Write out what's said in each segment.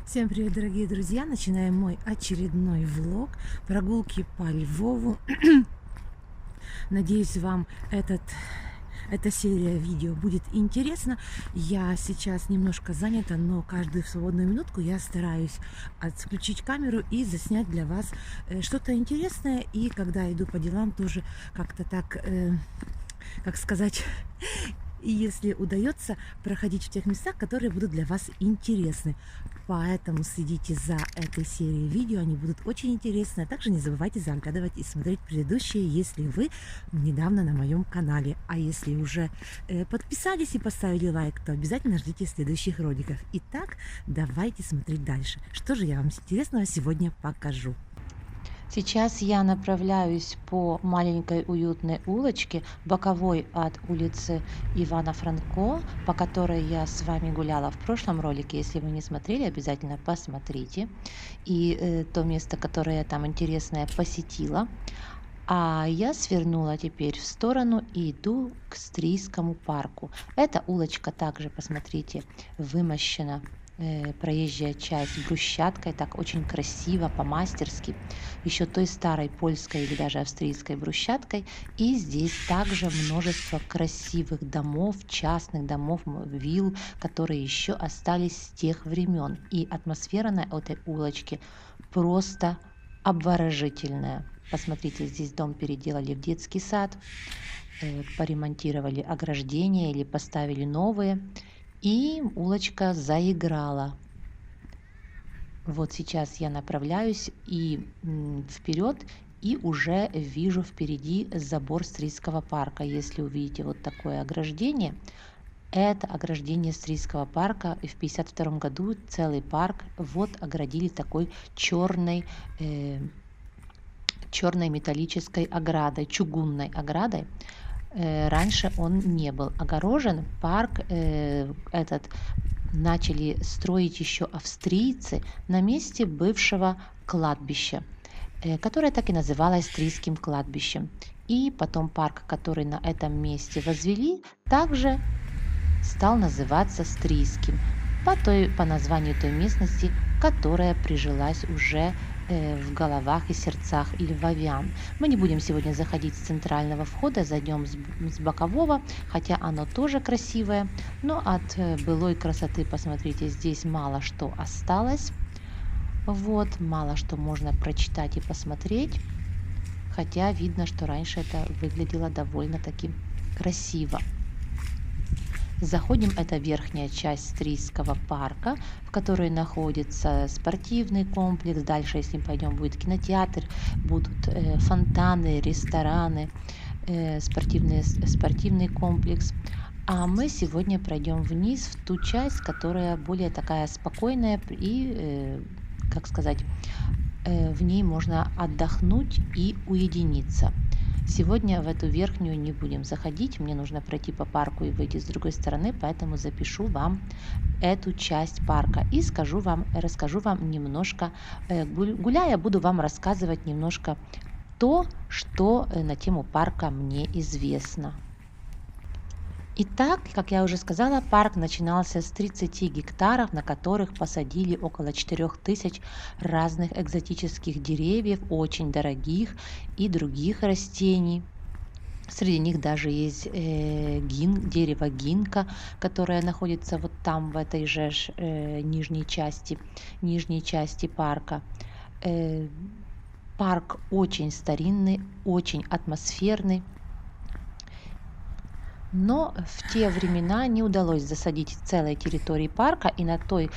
Всем привет, дорогие друзья! Начинаем мой очередной влог прогулки по Львову. Надеюсь, вам эта серия видео будет интересна. Я сейчас немножко занята, но каждую свободную минутку я стараюсь отключить камеру и заснять для вас что-то интересное. И когда иду по делам, тоже как-то так, как сказать, и если удается проходить в тех местах, которые будут для вас интересны. Поэтому следите за этой серией видео, они будут очень интересны. А также не забывайте заглядывать и смотреть предыдущие, если вы недавно на моем канале. А если уже подписались и поставили лайк, то обязательно ждите следующих роликов. Итак, давайте смотреть дальше. Что же я вам интересного сегодня покажу. Сейчас я направляюсь по маленькой уютной улочке, боковой от улицы Ивана Франко, по которой я с вами гуляла в прошлом ролике. Если вы не смотрели, обязательно посмотрите. И то место, которое я там интересное посетила. А я свернула теперь в сторону и иду к Стрийскому парку. Эта улочка также, посмотрите, вымощена проезжая часть брусчаткой, так очень красиво, по-мастерски, еще той старой польской или даже австрийской брусчаткой. И здесь также множество красивых домов, частных домов, вилл, которые еще остались с тех времен. И атмосфера на этой улочке просто обворожительная. Посмотрите, здесь дом переделали в детский сад, поремонтировали ограждения или поставили новые, и улочка заиграла. Вот сейчас я направляюсь и вперед, и уже вижу впереди забор Стрийского парка. Если увидите вот такое ограждение, это ограждение Стрийского парка. И в 1952 году целый парк вот оградили такой черной металлической оградой, чугунной оградой. Раньше он не был огорожен. Парк этот начали строить еще австрийцы на месте бывшего кладбища, которое так и называлось Стрийским кладбищем. И потом парк, который на этом месте возвели, также стал называться Стрийским по названию той местности, которая прижилась уже в головах и сердцах львовян. Мы не будем сегодня заходить с центрального входа, зайдем с бокового, хотя оно тоже красивое, но от былой красоты, посмотрите, здесь мало что осталось. Вот, мало что можно прочитать и посмотреть, хотя видно, что раньше это выглядело довольно-таки красиво. Заходим, это верхняя часть Стрийского парка, в которой находится спортивный комплекс. Дальше, если пойдем, будет кинотеатр, будут фонтаны, рестораны, спортивный комплекс. А мы сегодня пройдем вниз в ту часть, которая более такая спокойная и, как сказать, в ней можно отдохнуть и уединиться. Сегодня в эту верхнюю не будем заходить, мне нужно пройти по парку и выйти с другой стороны, поэтому запишу вам эту часть парка и расскажу вам немножко, гуляя, буду вам рассказывать немножко то, что на тему парка мне известно. Итак, как я уже сказала, парк начинался с 30 гектаров, на которых посадили около 4000 разных экзотических деревьев, очень дорогих, и других растений. Среди них даже есть дерево гинка, которое находится вот там, в этой же нижней части парка. Парк очень старинный, очень атмосферный. Но в те времена не удалось засадить целой территории парка, и на той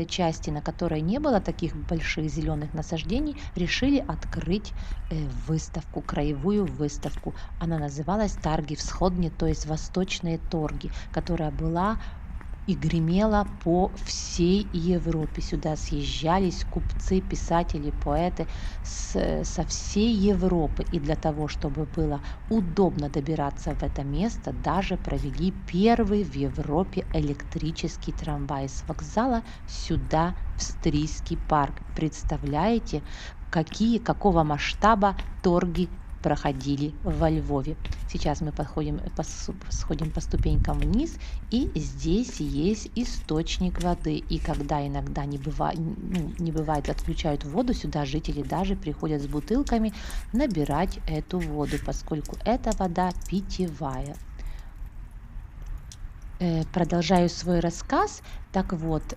части, на которой не было таких больших зеленых насаждений, решили открыть выставку, краевую выставку. Она называлась «Тарги всходни», то есть «Восточные торги», которая была и гремела по всей Европе. Сюда съезжались купцы, писатели, поэты со всей Европы. И для того, чтобы было удобно добираться в это место, даже провели первый в Европе электрический трамвай с вокзала сюда, в Стрийский парк. Представляете, какого масштаба торги проходили во Львове. Сейчас мы сходим по ступенькам вниз, и здесь есть источник воды. И когда иногда не бывает, отключают воду, сюда жители даже приходят с бутылками набирать эту воду, поскольку эта вода питьевая. Продолжаю свой рассказ. Так вот,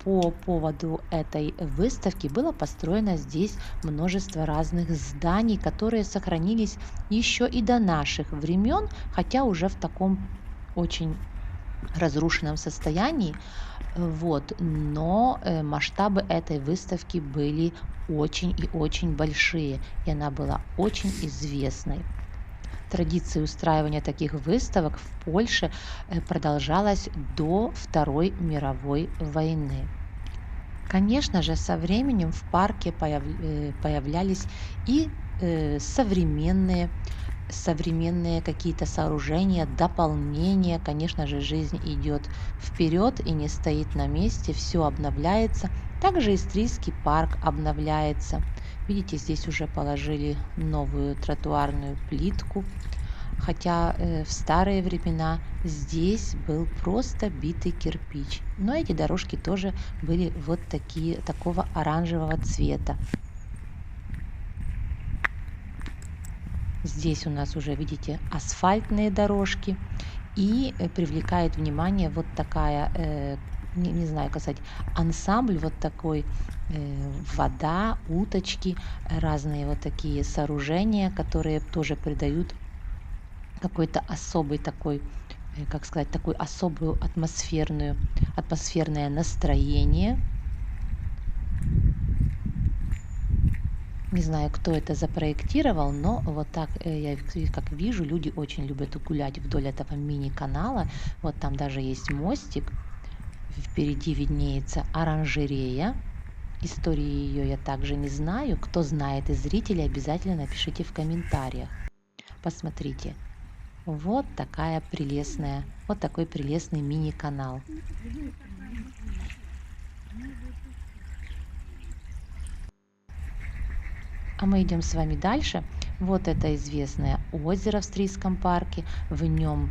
по поводу этой выставки было построено здесь множество разных зданий, которые сохранились еще и до наших времен, хотя уже в таком очень разрушенном состоянии. Вот. Но масштабы этой выставки были очень и очень большие, и она была очень известной. Традиция устраивания таких выставок в Польше продолжалась до Второй мировой войны. Конечно же, со временем в парке появлялись и современные какие-то сооружения, дополнения. Конечно же, жизнь идет вперед и не стоит на месте, все обновляется. Также Истрийский парк обновляется. Видите, здесь уже положили новую тротуарную плитку, хотя в старые времена здесь был просто битый кирпич. Но эти дорожки тоже были вот такого оранжевого цвета. Здесь у нас уже, видите, асфальтные дорожки, и привлекает внимание вот такая, не знаю, как сказать, ансамбль вот такой, вода, уточки, разные вот такие сооружения, которые тоже придают какой-то особый такой, как сказать, такую особую атмосферное настроение. Не знаю, кто это запроектировал, но вот так я как вижу, люди очень любят гулять вдоль этого мини-канала. Вот там даже есть мостик, впереди виднеется оранжерея. Истории ее я также не знаю. Кто знает из зрителей, обязательно напишите в комментариях. Посмотрите, вот такой прелестный мини-канал. А мы идем с вами дальше. Вот это известное озеро в Стрийском парке. В нем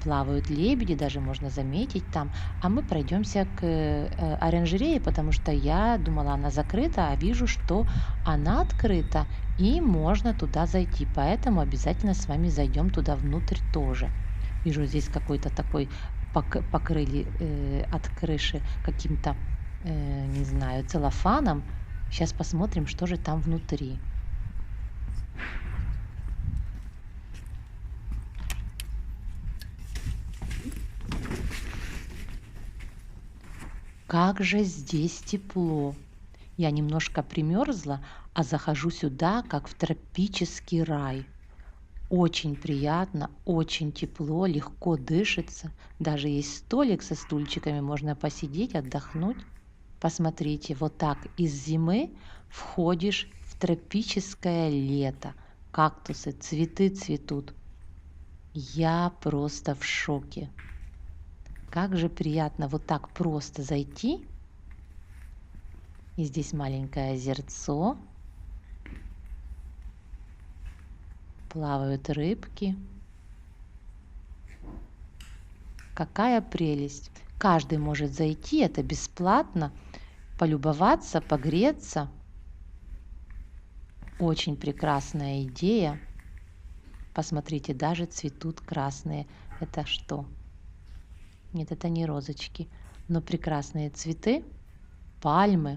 плавают лебеди, даже можно заметить там. А мы пройдемся к оранжерее, потому что я думала, она закрыта, а вижу, что она открыта и можно туда зайти. Поэтому обязательно с вами зайдем туда внутрь тоже. Вижу, здесь какой-то такой покрыли от крыши каким-то, не знаю, целлофаном. Сейчас посмотрим, что же там внутри. Как же здесь тепло! Я немножко примерзла, а захожу сюда, как в тропический рай. Очень приятно, очень тепло, легко дышится. Даже есть столик со стульчиками, можно посидеть, отдохнуть. Посмотрите, вот так из зимы входишь в тропическое лето. Кактусы, цветы цветут. Я просто в шоке. Как же приятно вот так просто зайти. И здесь маленькое озерцо. Плавают рыбки. Какая прелесть! Каждый может зайти, это бесплатно, полюбоваться, погреться. Очень прекрасная идея. Посмотрите, даже цветут красные. Это что? Нет, это не розочки, но прекрасные цветы, пальмы.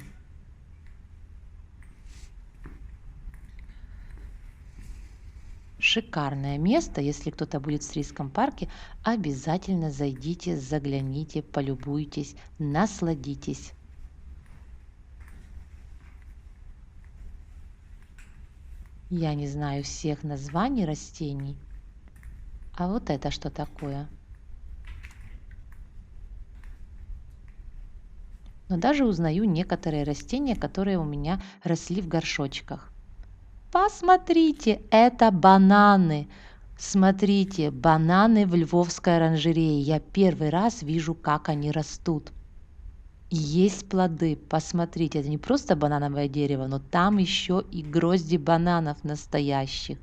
Шикарное место. Если кто-то будет в Стрийском парке, обязательно зайдите, загляните, полюбуйтесь, насладитесь. Я не знаю всех названий растений. А вот это что такое? Но даже узнаю некоторые растения, которые у меня росли в горшочках. Посмотрите, это бананы. Смотрите, бананы в Львовской оранжерее. Я первый раз вижу, как они растут. Есть плоды. Посмотрите, это не просто банановое дерево, но там еще и грозди бананов настоящих.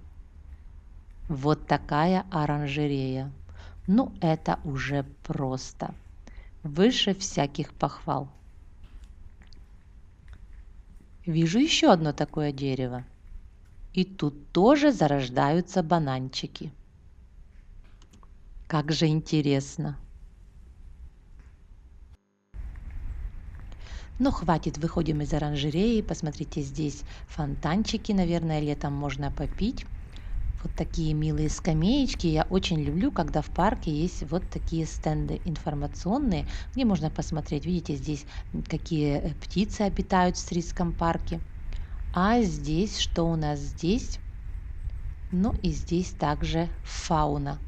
Вот такая оранжерея. Ну, это уже просто выше всяких похвал. Вижу еще одно такое дерево. И тут тоже зарождаются бананчики. Как же интересно. Но хватит, выходим из оранжереи. Посмотрите, здесь фонтанчики, наверное, летом можно попить. Вот такие милые скамеечки. Я очень люблю, когда в парке есть вот такие стенды информационные, где можно посмотреть. Видите, здесь какие птицы обитают в Стрийском парке. А здесь, что у нас здесь? Ну и здесь также фауна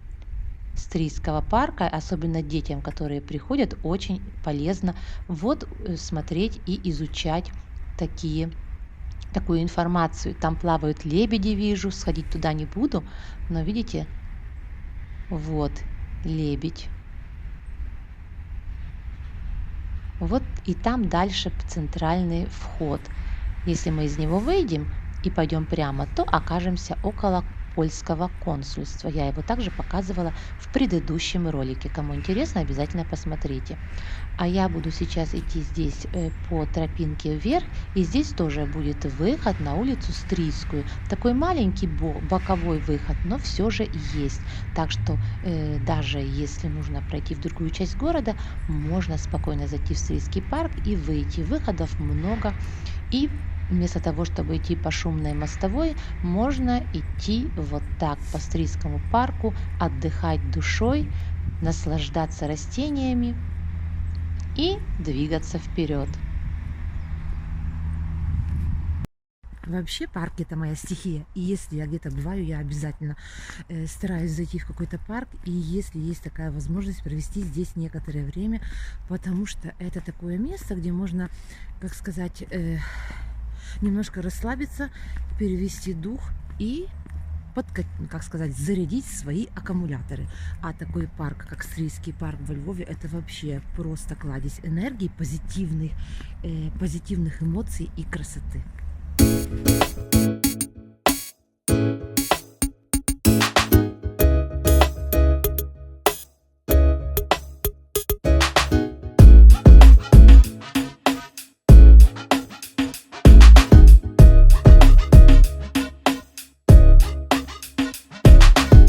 Стрийского парка, особенно детям, которые приходят, очень полезно вот смотреть и изучать такие такую информацию. Там плавают лебеди, вижу, сходить туда не буду, но видите, вот лебедь. Вот и там дальше центральный вход. Если мы из него выйдем и пойдем прямо, то окажемся около польского консульства. Я его также показывала в предыдущем ролике. Кому интересно, обязательно посмотрите. А я буду сейчас идти здесь по тропинке вверх, и здесь тоже будет выход на улицу Стрийскую. Такой маленький боковой выход, но все же есть. Так что даже если нужно пройти в другую часть города, можно спокойно зайти в Стрийский парк и выйти. Выходов много, и вместо того, чтобы идти по шумной мостовой, можно идти вот так по Стрийскому парку, отдыхать душой, наслаждаться растениями и двигаться вперед. Вообще парк это моя стихия. И если я где-то бываю, я обязательно стараюсь зайти в какой-то парк. И если есть такая возможность, провести здесь некоторое время, потому что это такое место, где можно, как сказать, немножко расслабиться, перевести дух и как сказать, зарядить свои аккумуляторы. А такой парк, как Стрийский парк во Львове, это вообще просто кладезь энергии, позитивных эмоций и красоты.